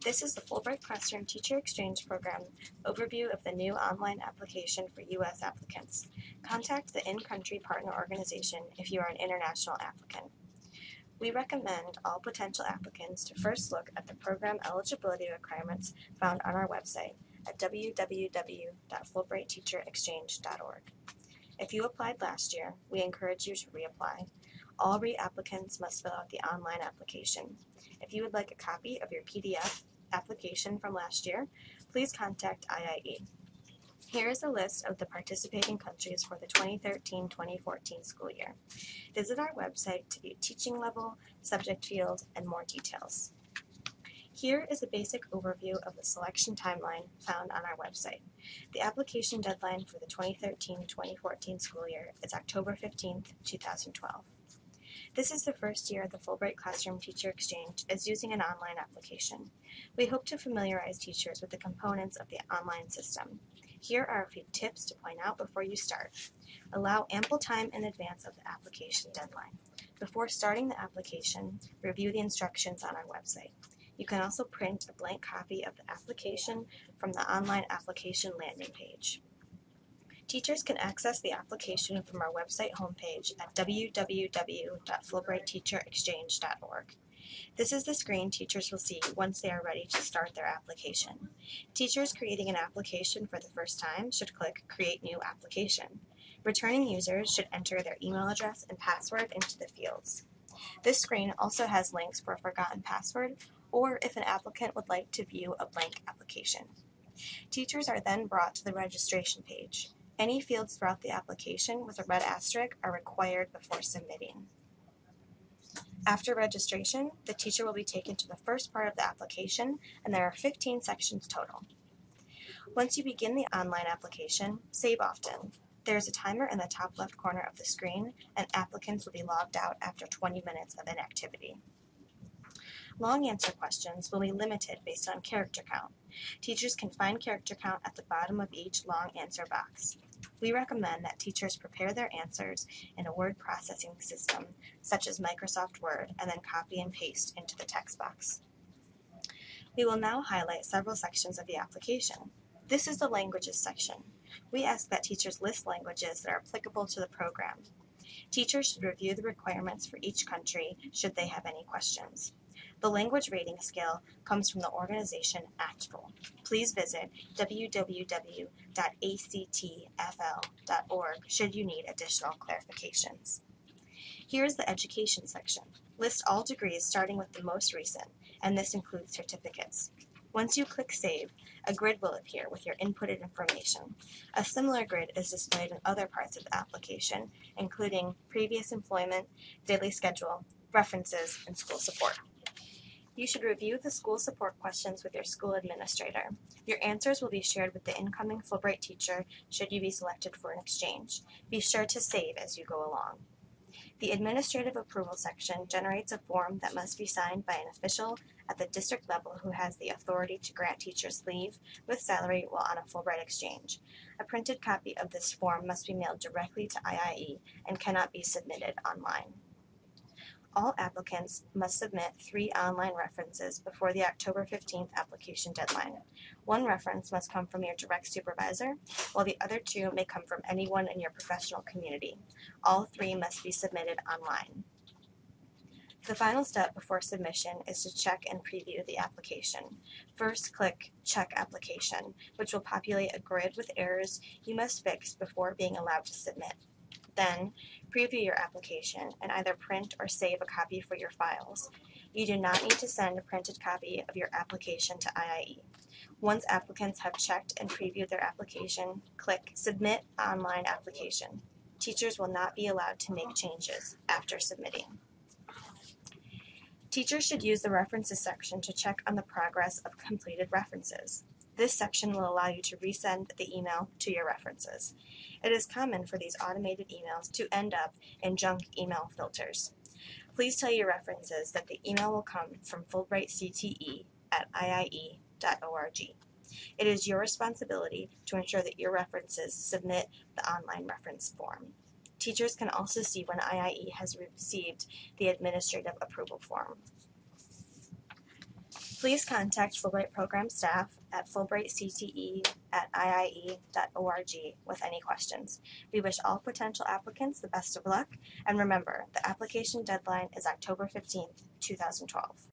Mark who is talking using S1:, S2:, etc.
S1: This is the Fulbright Classroom Teacher Exchange Program overview of the new online application for U.S. applicants. Contact the in-country partner organization if you are an international applicant. We recommend all potential applicants to first look at the program eligibility requirements found on our website at www.fulbrightteacherexchange.org. If you applied last year, we encourage you to reapply. All reapplicants must fill out the online application. If you would like a copy of your PDF application from last year, please contact IIE. Here is a list of the participating countries for the 2013-2014 school year. Visit our website to view teaching level, subject field, and more details. Here is a basic overview of the selection timeline found on our website. The application deadline for the 2013-2014 school year is October 15, 2012. This is the first year the Fulbright Classroom Teacher Exchange is using an online application. We hope to familiarize teachers with the components of the online system. Here are a few tips to point out before you start. Allow ample time in advance of the application deadline. Before starting the application, review the instructions on our website. You can also print a blank copy of the application from the online application landing page. Teachers can access the application from our website homepage at www.fulbrightteacherexchange.org. This is the screen teachers will see once they are ready to start their application. Teachers creating an application for the first time should click Create New Application. Returning users should enter their email address and password into the fields. This screen also has links for a forgotten password or if an applicant would like to view a blank application. Teachers are then brought to the registration page. Any fields throughout the application with a red asterisk are required before submitting. After registration, the teacher will be taken to the first part of the application, and there are 15 sections total. Once you begin the online application, save often. There is a timer in the top left corner of the screen, and applicants will be logged out after 20 minutes of inactivity. Long answer questions will be limited based on character count. Teachers can find character count at the bottom of each long answer box. We recommend that teachers prepare their answers in a word processing system, such as Microsoft Word, and then copy and paste into the text box. We will now highlight several sections of the application. This is the languages section. We ask that teachers list languages that are applicable to the program. Teachers should review the requirements for each country should they have any questions. The language rating scale comes from the organization ACTFL. Please visit www.actfl.org should you need additional clarifications. Here is the education section. List all degrees starting with the most recent, and this includes certificates. Once you click Save, a grid will appear with your inputted information. A similar grid is displayed in other parts of the application, including previous employment, daily schedule, references, and school support. You should review the school support questions with your school administrator. Your answers will be shared with the incoming Fulbright teacher should you be selected for an exchange. Be sure to save as you go along. The administrative approval section generates a form that must be signed by an official at the district level who has the authority to grant teachers leave with salary while on a Fulbright exchange. A printed copy of this form must be mailed directly to IIE and cannot be submitted online. All applicants must submit 3 online references before the October 15th application deadline. One reference must come from your direct supervisor, while the other 2 may come from anyone in your professional community. All 3 must be submitted online. The final step before submission is to check and preview the application. First, click Check Application, which will populate a grid with errors you must fix before being allowed to submit. Then, preview your application and either print or save a copy for your files. You do not need to send a printed copy of your application to IIE. Once applicants have checked and previewed their application, click Submit Online Application. Teachers will not be allowed to make changes after submitting. Teachers should use the References section to check on the progress of completed references. This section will allow you to resend the email to your references. It is common for these automated emails to end up in junk email filters. Please tell your references that the email will come from fulbrightcte@iie.org. It is your responsibility to ensure that your references submit the online reference form. Teachers can also see when IIE has received the administrative approval form. Please contact Fulbright program staff at fulbrightcte@iie.org with any questions. We wish all potential applicants the best of luck, and remember, the application deadline is October 15th, 2012.